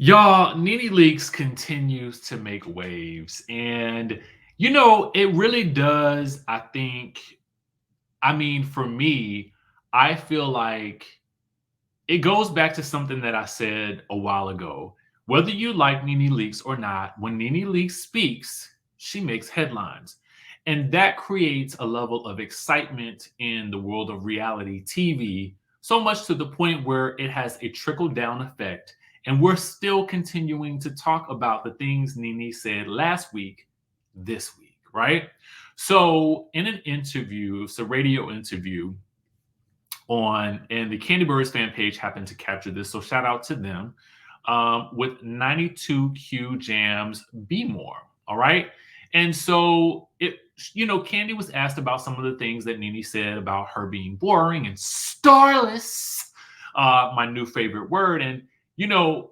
Y'all, Nene Leaks continues to make waves. And, it really does. For me, I feel like it goes back to something that I said a while ago. Whether you like Nene Leaks or not, when Nene Leaks speaks, she makes headlines. And that creates a level of excitement in the world of reality TV, so much to the point where it has a trickle down effect. And we're still continuing to talk about the things Nene said last week, this week, right? So, in an interview, it's a radio interview, and the Candy Birds fan page happened to capture this, so shout out to them. With 92Q Jams Be More. All right. And so Candy was asked about some of the things that Nene said about her being boring and starless. My new favorite word. And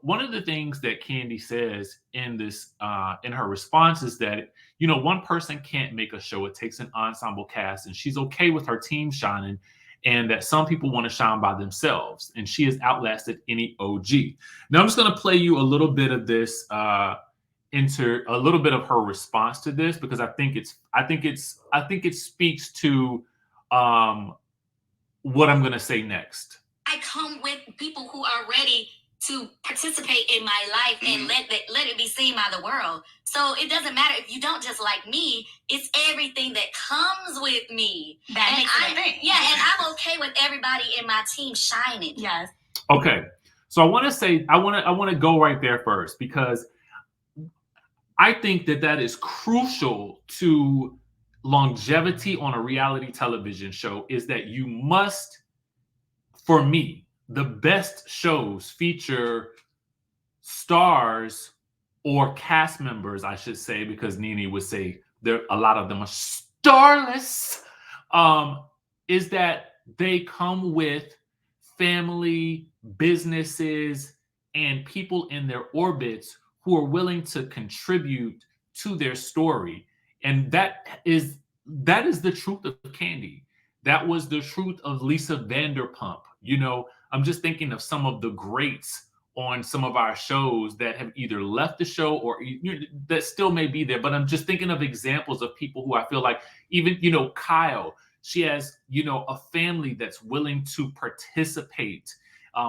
one of the things that Candy says in her response is that one person can't make a show. It takes an ensemble cast, and she's okay with her team shining, and that some people want to shine by themselves, and she has outlasted any OG. Now I'm just going to play you a little bit of this, a little bit of her response to this, because I think it speaks to what I'm going to say next. I come with people who are ready to participate in my life and let it be seen by the world. So it doesn't matter if you don't just like me, it's everything that comes with me. That makes it a thing. Yeah, and I'm okay with everybody in my team shining. Yes. Okay. So I want to go right there first, because I think that is crucial to longevity on a reality television show, is that you must, for me, the best shows feature stars or cast members, I should say, because Nene would say a lot of them are starless, is that they come with family, businesses, and people in their orbits who are willing to contribute to their story. And that is the truth of Kandi. That was the truth of Lisa Vanderpump. I'm just thinking of some of the greats on some of our shows that have either left the show or that still may be there. But I'm just thinking of examples of people who I feel like, even, Kyle, she has, a family that's willing to participate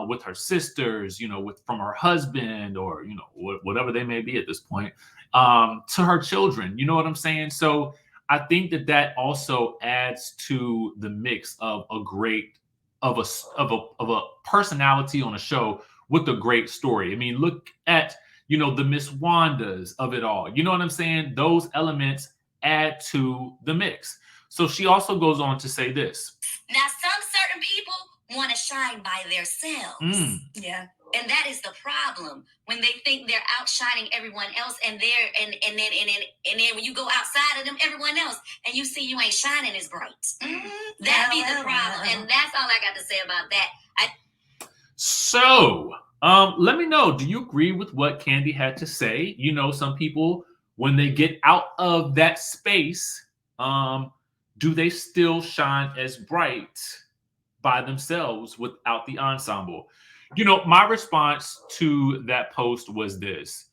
with her sisters, from her husband, or, whatever they may be at this point, to her children. You know what I'm saying? So I think that also adds to the mix of a personality on a show with a great story. I mean, look at, the Miss Wandas of it all. You know what I'm saying? Those elements add to the mix. So she also goes on to say this. Now, some certain people want to shine by themselves. Yeah. And that is the problem, when they think they're outshining everyone else, and then when you go outside of them, everyone else, and you see you ain't shining as bright. That be the problem, and that's all I got to say about that. So, let me know, do you agree with what Kandi had to say? Some people, when they get out of that space, do they still shine as bright by themselves without the ensemble? My response to that post was this.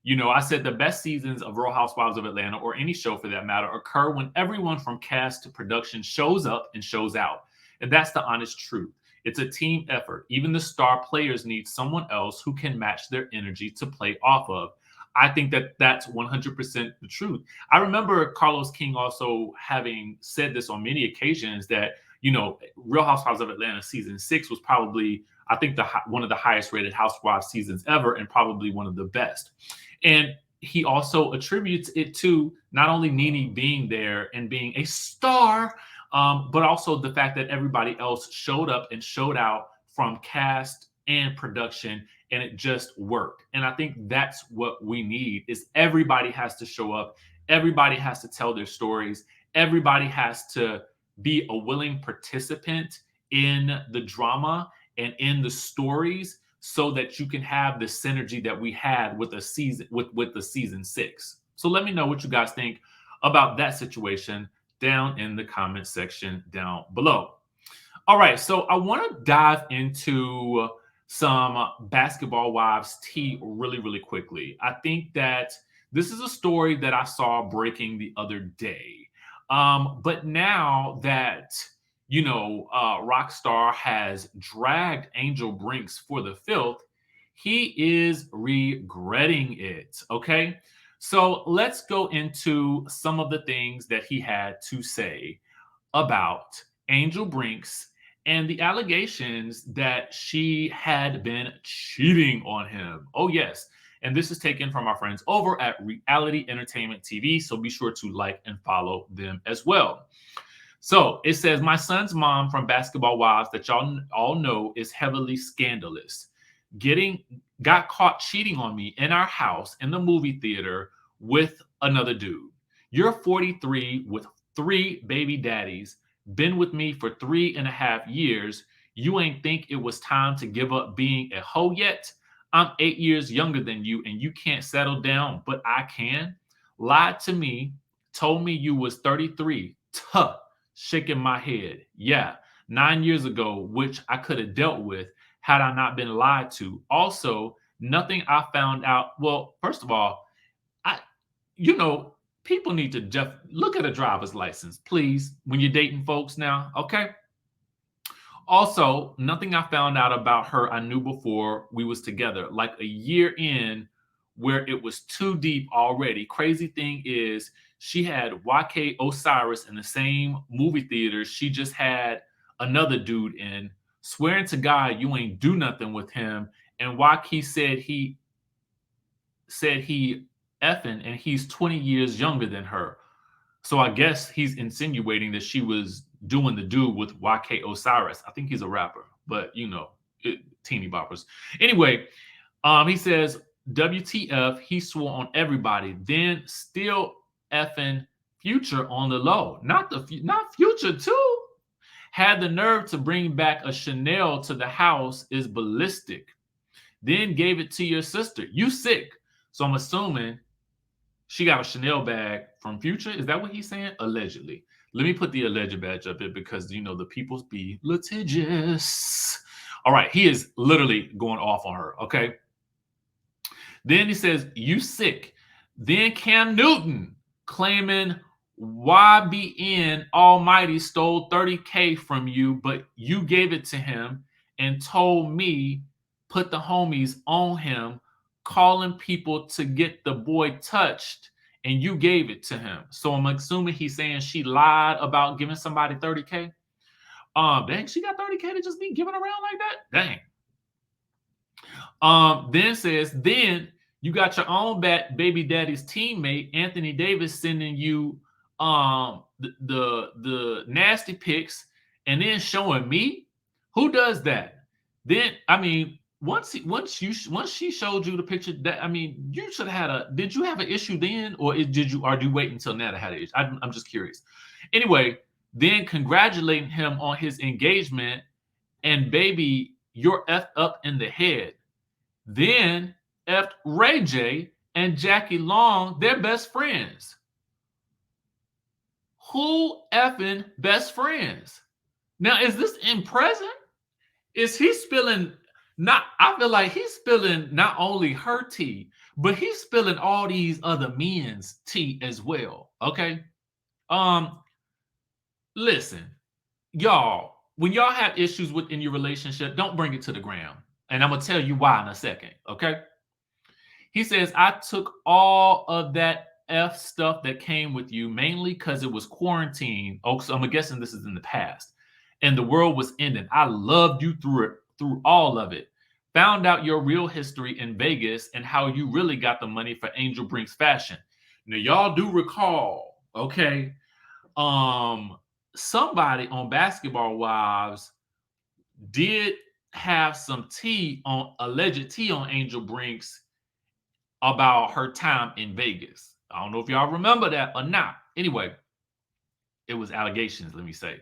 I said the best seasons of Real Housewives of Atlanta, or any show for that matter, occur when everyone from cast to production shows up and shows out. And that's the honest truth. It's a team effort. Even the star players need someone else who can match their energy to play off of. I think that that's 100% the truth. I remember Carlos King also having said this on many occasions, that, Real Housewives of Atlanta season 6 was probably, I think, one of the highest rated Housewives seasons ever, and probably one of the best. And he also attributes it to not only Nene being there and being a star, but also the fact that everybody else showed up and showed out, from cast and production, and it just worked. And I think that's what we need, is everybody has to show up. Everybody has to tell their stories. Everybody has to be a willing participant in the drama and in the stories, so that you can have the synergy that we had with the season 6. So let me know what you guys think about that situation down in the comment section down below. All right, so I want to dive into some basketball wives tea really, really quickly. I think that this is a story that I saw breaking the other day. But now that Rockstar has dragged Angel Brinks for the filth, he is regretting it. Okay. So let's go into some of the things that he had to say about Angel Brinks and the allegations that she had been cheating on him. Oh, yes. And this is taken from our friends over at Reality Entertainment TV. So be sure to like and follow them as well. So it says, my son's mom from Basketball Wives, that y'all all know, is heavily scandalous. Got caught cheating on me in our house in the movie theater with another dude. You're 43 with 3 baby daddies, been with me for 3.5 years. You ain't think it was time to give up being a hoe yet? I'm 8 years younger than you and you can't settle down, but I can. Lied to me, told me you was 33. Tuh, shaking my head. Yeah, 9 years ago, which I could have dealt with had I not been lied to. Also, nothing I found out. Well, first of all, I, people need to look at a driver's license, please, when you're dating folks now. Okay. Also, nothing I found out about her I knew before we was together, like a year in, where it was too deep already. Crazy thing is, she had YK Osiris in the same movie theater she just had another dude in, swearing to God you ain't do nothing with him. And YK said he effing, and he's 20 years younger than her. So I guess he's insinuating that she was doing the dude with YK Osiris. I think he's a rapper, but teeny boppers. Anyway, he says, WTF, he swore on everybody, then still effing Future on the low. Not Future too. Had the nerve to bring back a Chanel to the house is ballistic. Then gave it to your sister. You sick. So I'm assuming she got a Chanel bag from Future. Is that what he's saying? Allegedly. Let me put the alleged badge up here because the people's be litigious. All right, he is literally going off on her. Okay. Then he says, you sick. Then Cam Newton claiming YBN Almighty stole 30K from you, but you gave it to him and told me put the homies on him, calling people to get the boy touched, and you gave it to him. So I'm assuming he's saying she lied about giving somebody 30K. Dang, she got 30K to just be giving around like that? Dang. Then says, then you got your own baby daddy's teammate, Anthony Davis, sending you the nasty pics and then showing me. Who does that? Then, I mean, once she showed you the picture, that, I mean, you should have did you have an issue then, or do you wait until now to have an issue? I'm just curious. Anyway, then congratulating him on his engagement, and baby, you're effed up in the head. Then effed Ray J and Jackie Long, they're best friends. Who effing best friends? Now, is this in present? Is he spilling? I feel like he's spilling not only her tea, but he's spilling all these other men's tea as well. Okay. Listen, y'all, when y'all have issues within your relationship, don't bring it to the ground. And I'm gonna tell you why in a second. Okay. He says, I took all of that F stuff that came with you, mainly because it was quarantine. Oh, so I'm guessing this is in the past. And the world was ending. I loved you through all of it. Found out your real history in Vegas and how you really got the money for Angel Brinks fashion. Now, y'all do recall, okay? Somebody on Basketball Wives did have some alleged tea on Angel Brinks about her time in Vegas. I don't know if y'all remember that or not. Anyway, it was allegations, let me say.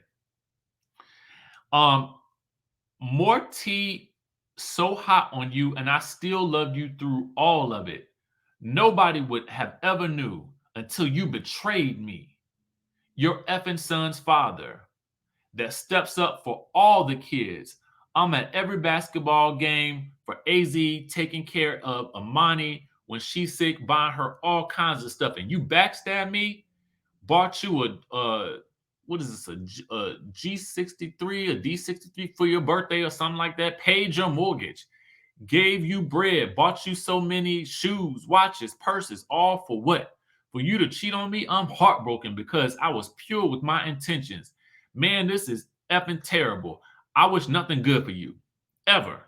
More tea, so hot on you, and I still loved you through all of it. Nobody would have ever knew until you betrayed me. Your effing son's father that steps up for all the kids. I'm at every basketball game for AZ, taking care of Amani when she's sick, buying her all kinds of stuff, and you backstab me, bought you what is this, a G63, a D63 for your birthday or something like that, paid your mortgage, gave you bread, bought you so many shoes, watches, purses, all for what? For you to cheat on me? I'm heartbroken because I was pure with my intentions. Man, this is effing terrible. I wish nothing good for you, ever.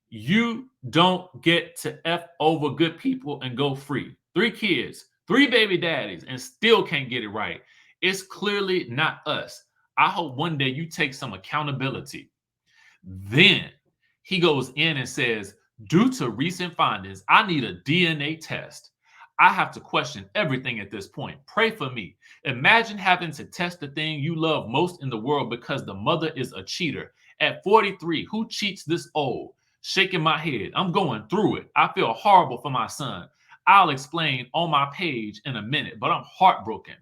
You don't get to F over good people and go free. 3 kids, 3 baby daddies, and still can't get it right. It's clearly not us. I hope one day you take some accountability. Then he goes in and says, due to recent findings, I need a DNA test. I have to question everything at this point. Pray for me. Imagine having to test the thing you love most in the world because the mother is a cheater. At 43, who cheats this old? Shaking my head. I'm going through it. I feel horrible for my son. I'll explain on my page in a minute, but I'm heartbroken.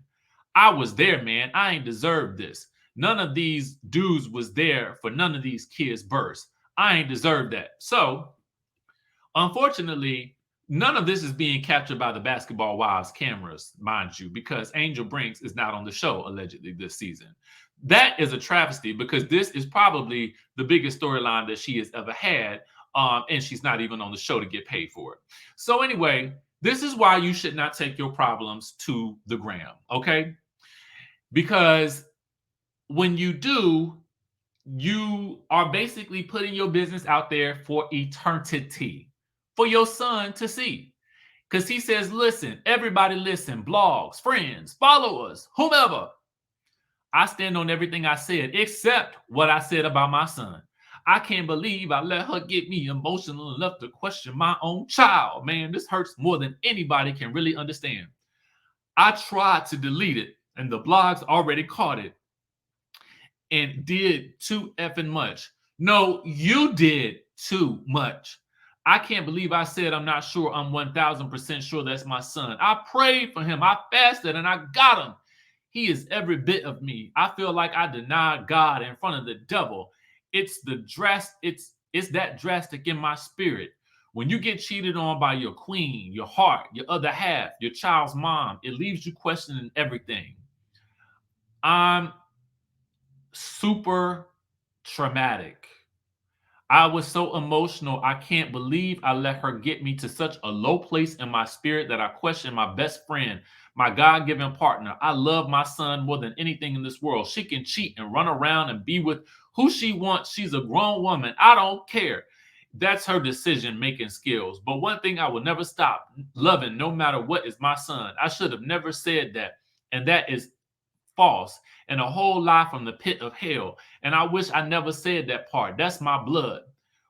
I was there, man. I ain't deserved this. None of these dudes was there for none of these kids' births. I ain't deserved that. So, unfortunately, none of this is being captured by the Basketball Wives cameras, mind you, because Angel Brinks is not on the show allegedly this season. That is a travesty because this is probably the biggest storyline that she has ever had, and she's not even on the show to get paid for it. So anyway, this is why you should not take your problems to the gram, okay? Because when you do, you are basically putting your business out there for eternity, for your son to see. Because he says, listen, everybody listen, blogs, friends, followers, whomever. I stand on everything I said, except what I said about my son. I can't believe I let her get me emotional enough to question my own child. Man, this hurts more than anybody can really understand. I tried to delete it, and the blogs already caught it and did too effing much. No, you did too much. I can't believe I said I'm not sure. I'm 1000% sure that's my son. I prayed for him. I fasted and I got him. He is every bit of me. I feel like I denied God in front of the devil. It's that drastic in my spirit. When you get cheated on by your queen, your heart, your other half, your child's mom, it leaves you questioning everything. I'm super traumatic. I was so emotional. I can't believe I let her get me to such a low place in my spirit that I question my best friend, my God-given partner. I love my son more than anything in this world. She can cheat and run around and be with who she wants. She's a grown woman. I don't care. That's her decision-making skills. But one thing I will never stop loving, no matter what, is my son. I should have never said that. And that is false and a whole lie from the pit of hell. And I wish I never said that part. That's my blood.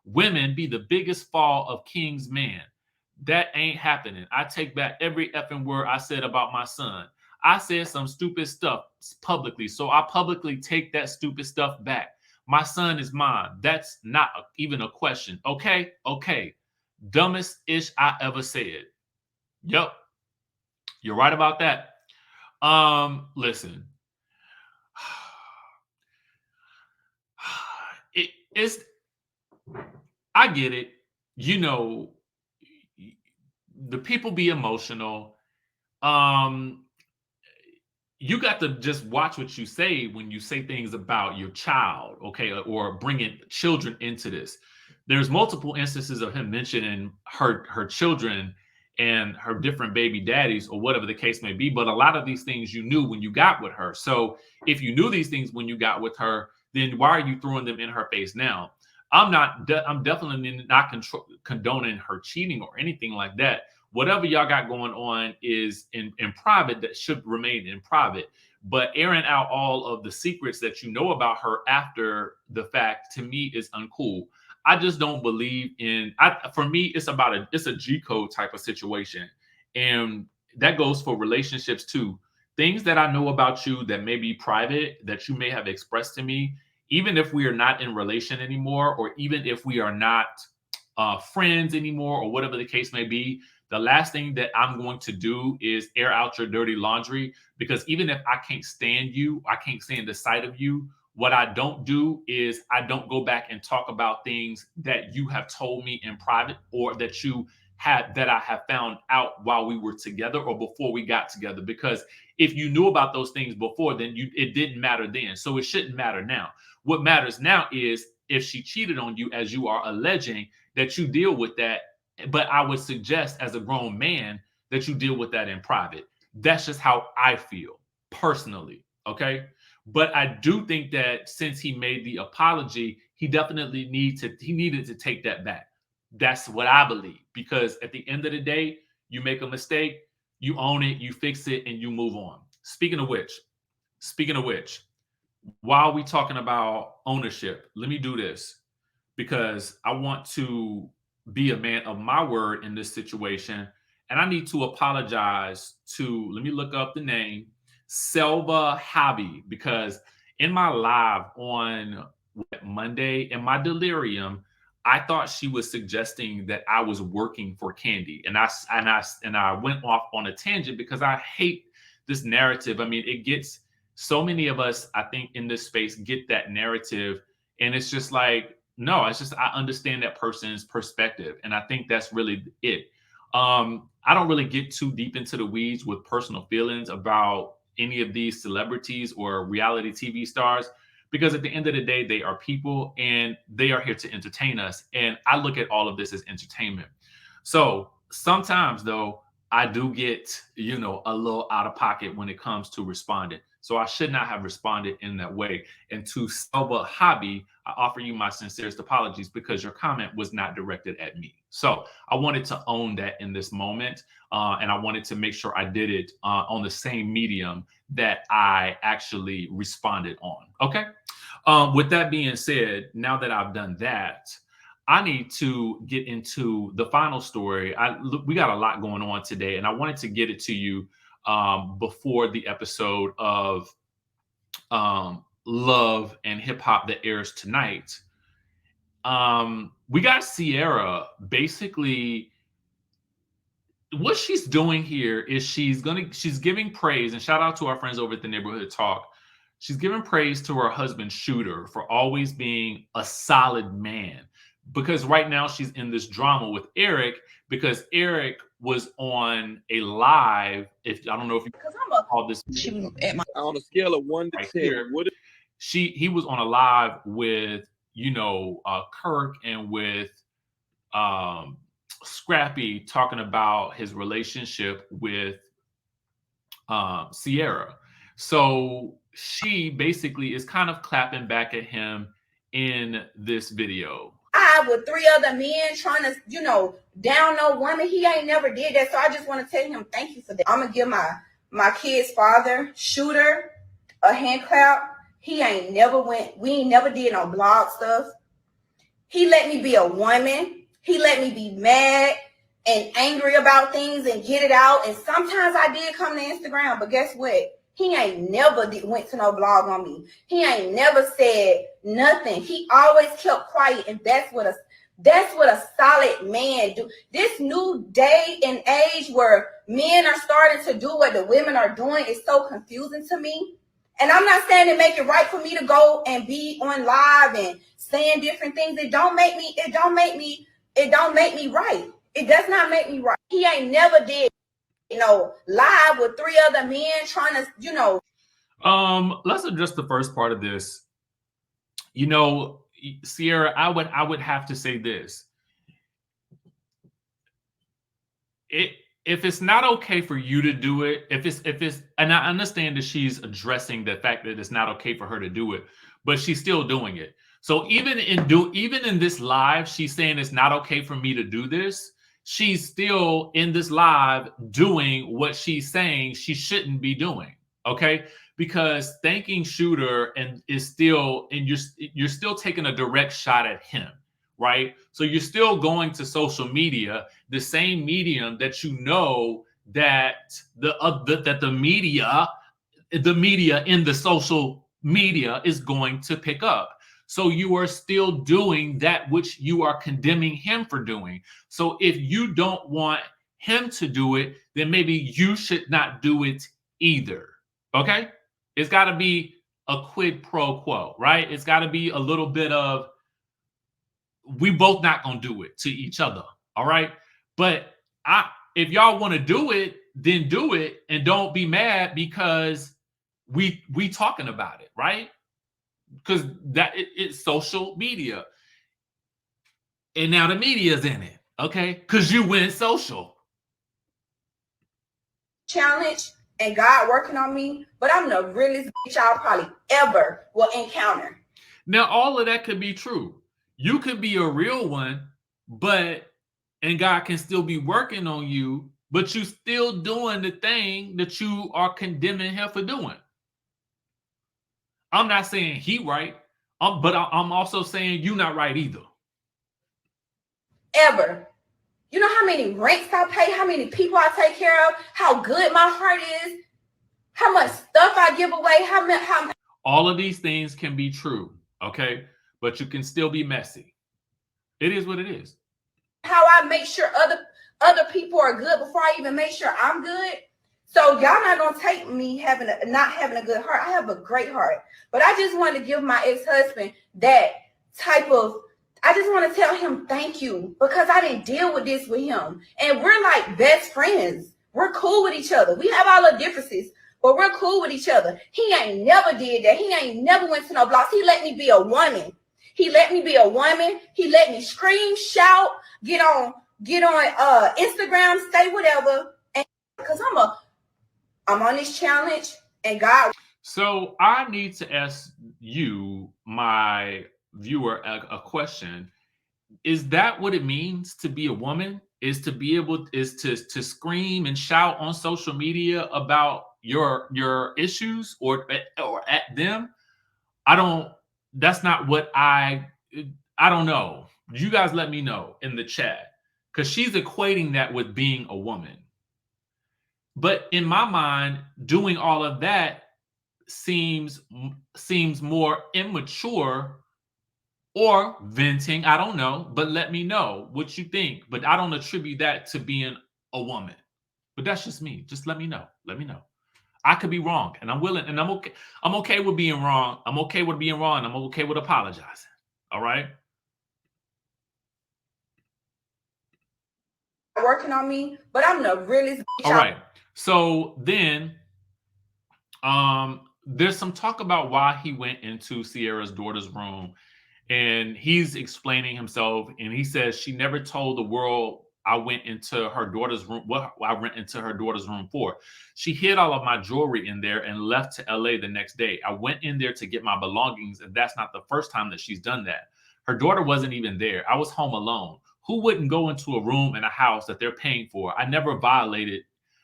Women be the biggest fall of King's man. That ain't happening. I take back every effing word I said about my son. I said some stupid stuff publicly, so I publicly take that stupid stuff back. My son is mine. That's not even a question. Okay? Okay. Dumbest ish I ever said. Yep. You're right about that. Listen. It's I get it. You know, the people be emotional. You got to just watch what you say when you say things about your child, okay, or bringing children into this. There's multiple instances of him mentioning her children and her different baby daddies or whatever the case may be. But a lot of these things you knew when you got with her. So if you knew these things when you got with her, then why are you throwing them in her face now? I'm definitely not condoning her cheating or anything like that. Whatever y'all got going on is in private, that should remain in private. But airing out all of the secrets that you know about her after the fact, to me, is uncool. I just don't believe in. For me, it's a G code type of situation, and that goes for relationships too. Things that I know about you that may be private, that you may have expressed to me, even if we are not in relation anymore, or even if we are not friends anymore, or whatever the case may be, the last thing that I'm going to do is air out your dirty laundry, because even if I can't stand you, I can't stand the sight of you, What I don't do is I don't go back and talk about things that you have told me in private, or that I have found out while we were together or before we got together. Because if you knew about those things before, then it didn't matter then. So it shouldn't matter now. What matters now is if she cheated on you, as you are alleging, that you deal with that. But I would suggest, as a grown man, that you deal with that in private. That's just how I feel personally. Okay. But I do think that since he made the apology, he definitely needed to take that back. That's what I believe. Because at the end of the day, you make a mistake, you own it, you fix it, and you move on. Speaking of which, while we talking about ownership, let me do this, because I want to be a man of my word in this situation. And I need to apologize to, let me look up the name, Selva Hobby, because in my live on Monday, in my delirium, I thought she was suggesting that I was working for Kandi, and I went off on a tangent because I hate this narrative. I mean, it gets so many of us, I think, in this space get that narrative, and it's just like, no, it's just I understand that person's perspective, and I think that's really it. I don't really get too deep into the weeds with personal feelings about any of these celebrities or reality TV stars, because at the end of the day, they are people and they are here to entertain us. And I look at all of this as entertainment. So sometimes, though, I do get, a little out of pocket when it comes to responding. So I should not have responded in that way. And to Selva Hobby, I offer you my sincerest apologies, because your comment was not directed at me. So I wanted to own that in this moment. And I wanted to make sure I did it on the same medium that I actually responded on. Okay. With that being said, now that I've done that, I need to get into the final story. We got a lot going on today, and I wanted to get it to you before the episode of Love and Hip Hop that airs tonight. We got Ciara. Basically, what she's doing here is she's giving praise, and shout out to our friends over at the Neighborhood Talk. She's giving praise to her husband Shooter for always being a solid man, because right now she's in this drama with Eric, because Eric was on a live. If I don't know if you call this on a scale of 1 to 10, here, he was on a live with Kirk and with Scrappy, talking about his relationship with Ciara. So she basically is kind of clapping back at him in this video. With 3 other men trying to, down no woman. He ain't never did that. So I just want to tell him thank you for that. I'm gonna give my kid's father, Shooter, a hand clap. We ain't never did no blog stuff. He let me be a woman. He let me be mad and angry about things and get it out. And sometimes I did come to Instagram, but guess what? He ain't never went to no blog on me. He ain't never said nothing. He always kept quiet, and that's what a solid man do. This new day and age where men are starting to do what the women are doing is so confusing to me. And I'm not saying to make it right for me to go and be on live and saying different things. It don't make me right. It does not make me right. He ain't never did live with 3 other men trying to, Let's address the first part of this. Ciara, I would have to say this. If it's not okay for you to do it, if it's, and I understand that she's addressing the fact that it's not okay for her to do it, but she's still doing it. So even in this live, she's saying it's not okay for me to do this. She's still in this live doing what she's saying she shouldn't be doing. Okay, because thanking Shooter you're still taking a direct shot at him, right? So you're still going to social media, the same medium that that the media in the social media is going to pick up. So you are still doing that which you are condemning him for doing. So if you don't want him to do it, then maybe you should not do it either. Okay? It's got to be a quid pro quo, right? It's got to be a little bit of, we both not gonna do it to each other, all right? But if y'all want to do it, then do it, and don't be mad because we talking about it, right? Because it's social media, and now the media's in it, okay? Because you went social. Challenge and God working on me, but I'm the realest bitch y'all probably ever will encounter. Now, all of that could be true. You could be a real one, and God can still be working on you, but you still doing the thing that you are condemning him for doing. I'm not saying he right, but I'm also saying you not right either. Ever. You know how many rents I pay, how many people I take care of, how good my heart is, how much stuff I give away, how all of these things can be true, okay? But you can still be messy. It is what it is. How I make sure other people are good before I even make sure I'm good. So y'all not gonna take me not having a good heart. I have a great heart, but I just want to give my ex-husband that type of. I just want to tell him thank you because I didn't deal with this with him, and we're like best friends. We're cool with each other. We have all the differences, but we're cool with each other. He ain't never did that. He ain't never went to no blocks. He let me be a woman. He let me be a woman. He let me scream, shout, get on Instagram, say whatever, and because I'm on this challenge, and God. So I need to ask you, my viewer, a question. Is that what it means to be a woman? Is to be able to scream and shout on social media about your issues or at them? That's not what I don't know. You guys let me know in the chat, because she's equating that with being a woman. But in my mind, doing all of that seems more immature or venting. I don't know, but let me know what you think. But I don't attribute that to being a woman. But that's just me. Just let me know. Let me know. I could be wrong, and I'm willing, and I'm okay. I'm okay with being wrong. I'm okay with being wrong. And I'm okay with apologizing. All right. Working on me, but I'm the realest. All right. So then, there's some talk about why he went into Sierra's daughter's room, and he's explaining himself, and he says she never told the world I went into her daughter's room, what I went into her daughter's room for. She hid all of my jewelry in there and left to LA the next day. I went in there to get my belongings, and that's not the first time that she's done that. Her daughter wasn't even there. I was home alone. Who wouldn't go into a room in a house that they're paying for? I never violated.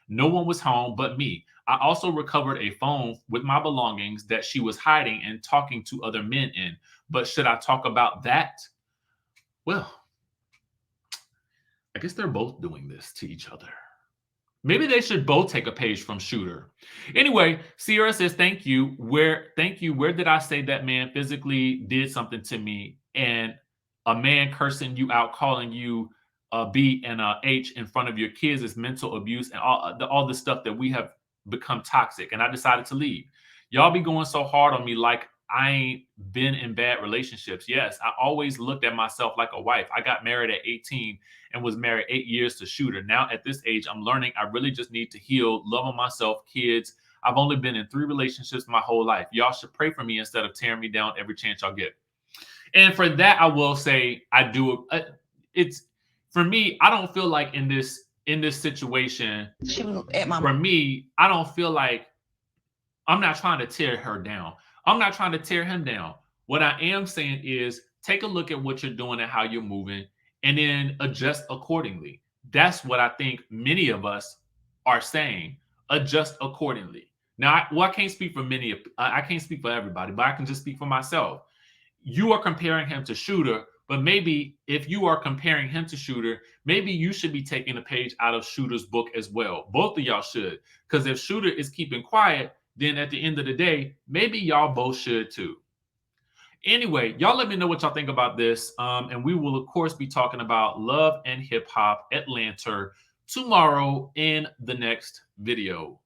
No one was home but me. I also recovered a phone with my belongings that she was hiding and talking to other men in. But should I talk about that? Well, I guess they're both doing this to each other. Maybe they should both take a page from Shooter. Anyway, Sierra says, thank you. Where did I say that man physically did something to me? And a man cursing you out, calling you a B and a H in front of your kids is mental abuse and all the stuff that we have become toxic. And I decided to leave. Y'all be going so hard on me like I ain't been in bad relationships. Yes, I always looked at myself like a wife. I got married at 18 and was married 8 years to Shooter. Now at this age, I'm learning I really just need to heal, love on myself, kids. I've only been in 3 relationships my whole life. Y'all should pray for me instead of tearing me down every chance y'all get. And for that, I will say I do. It's for me. I don't feel like in this situation. For me, I don't feel like I'm not trying to tear her down. I'm not trying to tear him down. What I am saying is take a look at what you're doing and how you're moving, and then adjust accordingly. That's what I think many of us are saying. Adjust accordingly. Now, I can't speak for I can't speak for everybody, but I can just speak for myself. You are comparing him to Shooter, but maybe if you are comparing him to Shooter, maybe you should be taking a page out of Shooter's book as well. Both of y'all should, because if Shooter is keeping quiet, then at the end of the day, maybe y'all both should too. Anyway, y'all let me know what y'all think about this. And we will, of course, be talking about Love and Hip Hop Atlanta tomorrow in the next video.